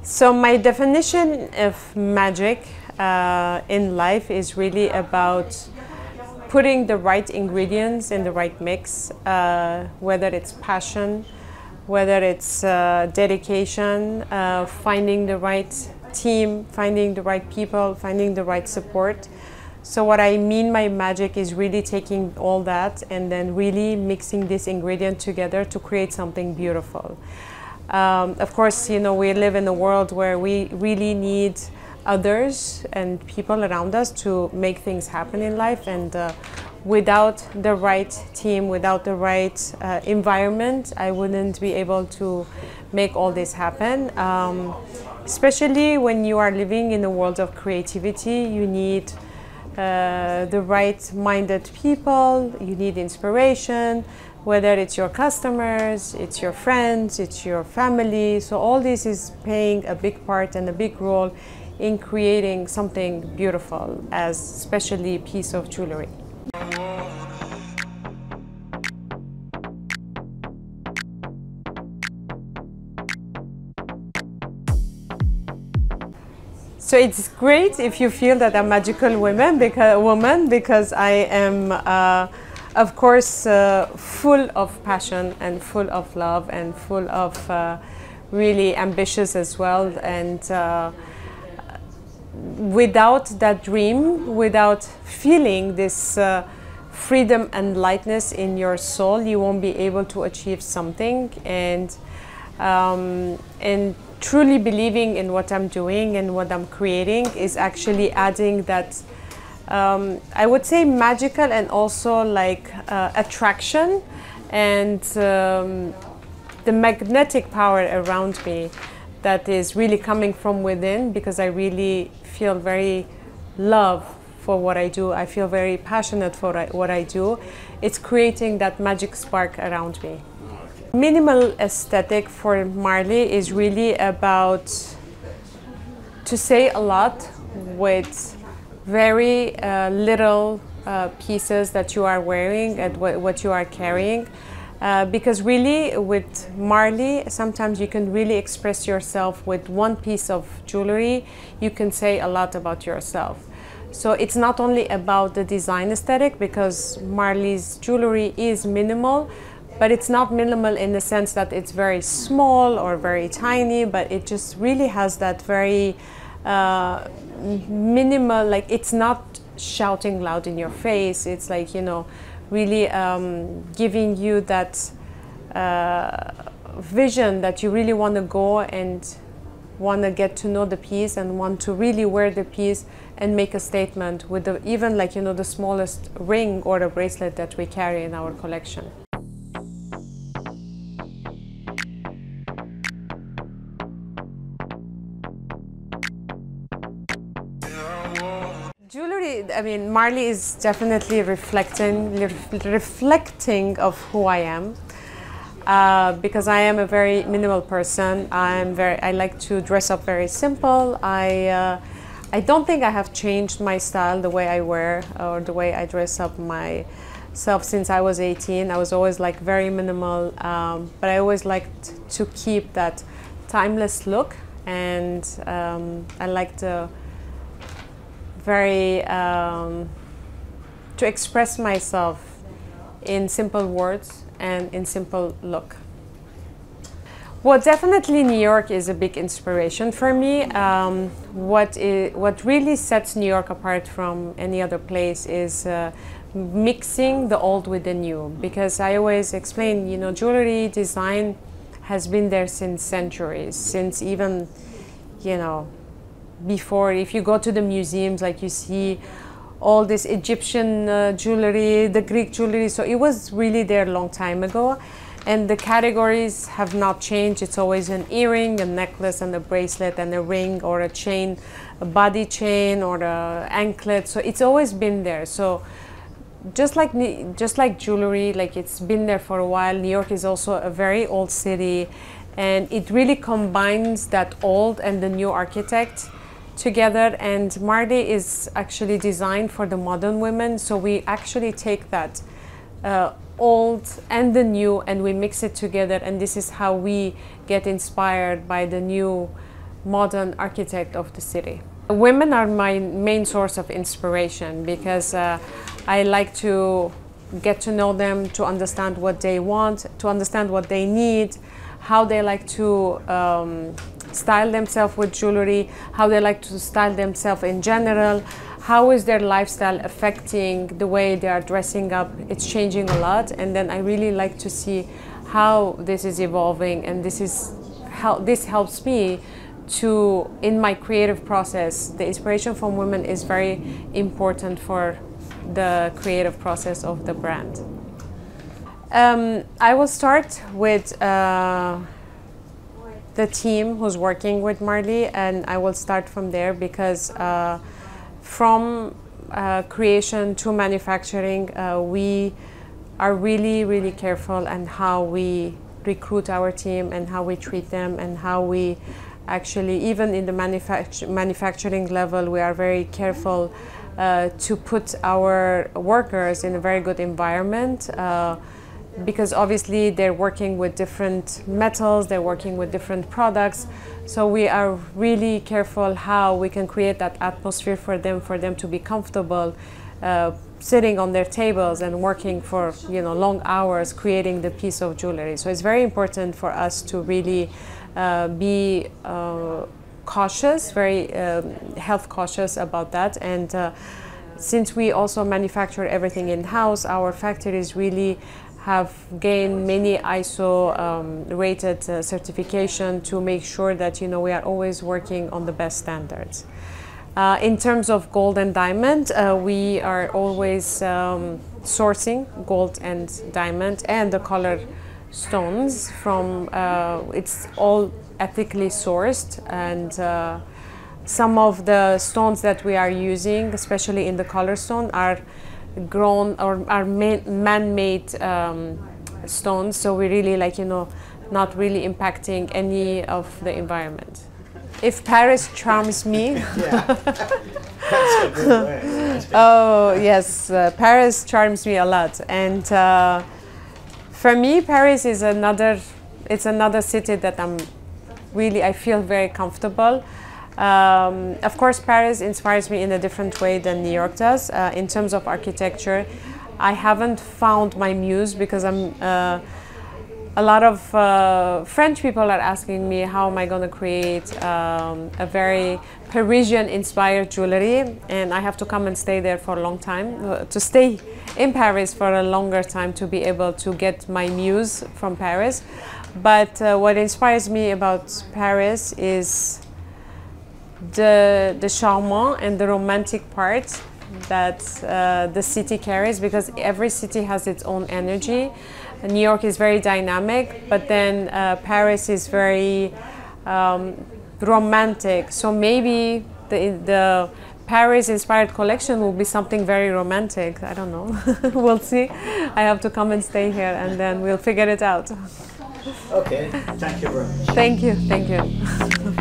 So my definition of magic in life is really about putting the right ingredients in the right mix, whether it's passion, whether it's dedication, finding the right team, finding the right people, finding the right support. So what I mean by magic is really taking all that and then really mixing this ingredient together to create something beautiful. Of course, you know, we live in a world where we really need others and people around us to make things happen in life, and without the right team, without the right environment, I wouldn't be able to make all this happen. Especially when you are living in a world of creativity, you need the right-minded people, you need inspiration, whether it's your customers, it's your friends, it's your family. So all this is playing a big part and a big role in creating something beautiful, as especially a piece of jewelry. So it's great if you feel that I'm a magical woman because I am, of course, full of passion and full of love and full of really ambitious as well. And without that dream, without feeling this freedom and lightness in your soul, you won't be able to achieve something. And truly believing in what I'm doing and what I'm creating is actually adding that, I would say, magical and also like attraction and the magnetic power around me that is really coming from within, because I really feel very love for what I do. I feel very passionate for what I do. It's creating that magic spark around me. Minimal aesthetic for Marli is really about to say a lot with very little pieces that you are wearing and what you are carrying. Because really with Marli, sometimes you can really express yourself with one piece of jewelry. You can say a lot about yourself. So it's not only about the design aesthetic, because Marli's jewelry is minimal, but it's not minimal in the sense that it's very small or very tiny, but it just really has that very minimal, like it's not shouting loud in your face. It's like, you know, really giving you that vision that you really want to go and want to get to know the piece and want to really wear the piece and make a statement with the, even like, you know, the smallest ring or a bracelet that we carry in our collection. Jewelry, I mean, Marli is definitely reflecting of who I am, because I am a very minimal person. I like to dress up very simple. I don't think I have changed my style, the way I wear or the way I dress up myself since I was 18. I was always like very minimal, but I always liked to keep that timeless look, and I like to to express myself in simple words and in simple look. Well, definitely New York is a big inspiration for me. What really sets New York apart from any other place is mixing the old with the new, because I always explain, you know, jewelry design has been there since centuries, since even, you know, before. If you go to the museums, like you see all this Egyptian jewelry, the Greek jewelry, so it was really there a long time ago, and the categories have not changed. It's always an earring, a necklace, and a bracelet, and a ring, or a chain, a body chain, or a anklet. So it's always been there. So just like jewelry, like it's been there for a while, New York is also a very old city, and it really combines that old and the new architect together. And Marli is actually designed for the modern women, so we actually take that old and the new and we mix it together, and this is how we get inspired by the new modern architect of the city. Women are my main source of inspiration because I like to get to know them, to understand what they want, to understand what they need, how they like to style themselves with jewelry, how they like to style themselves in general, how is their lifestyle affecting the way they are dressing up. It's changing a lot, and then I really like to see how this is evolving, and this helps me to, in my creative process. The inspiration from women is very important for the creative process of the brand. I will start with the team who's working with Marli, and I will start from there because from creation to manufacturing, we are really careful on how we recruit our team and how we treat them, and how we actually, even in the manufacturing level, we are very careful to put our workers in a very good environment, because obviously they're working with different metals, they're working with different products. So we are really careful how we can create that atmosphere for them to be comfortable sitting on their tables and working for long hours creating the piece of jewelry. So it's very important for us to really be cautious, very health cautious about that. And since we also manufacture everything in-house, our factories really have gained many ISO rated certification to make sure that we are always working on the best standards. In terms of gold and diamond, we are always sourcing gold and diamond and the color stones from, it's all ethically sourced, and some of the stones that we are using, especially in the color stone, are grown or are man-made stones, so we really not really impacting any of the environment. If Paris charms me, yeah, that's a good way. Oh yes, Paris charms me a lot, and for me, Paris is another city that I feel very comfortable. Of course, Paris inspires me in a different way than New York does. In terms of architecture, I haven't found my muse because a lot of French people are asking me how am I going to create a very Parisian-inspired jewelry, and I have to come and stay there for a long time, to stay in Paris for a longer time to be able to get my muse from Paris. But what inspires me about Paris is the charmant and the romantic part that the city carries, because every city has its own energy. New York is very dynamic, but then Paris is very romantic. So maybe the Paris-inspired collection will be something very romantic. I don't know. We'll see. I have to come and stay here, and then we'll figure it out. Okay, thank you very much. Thank you.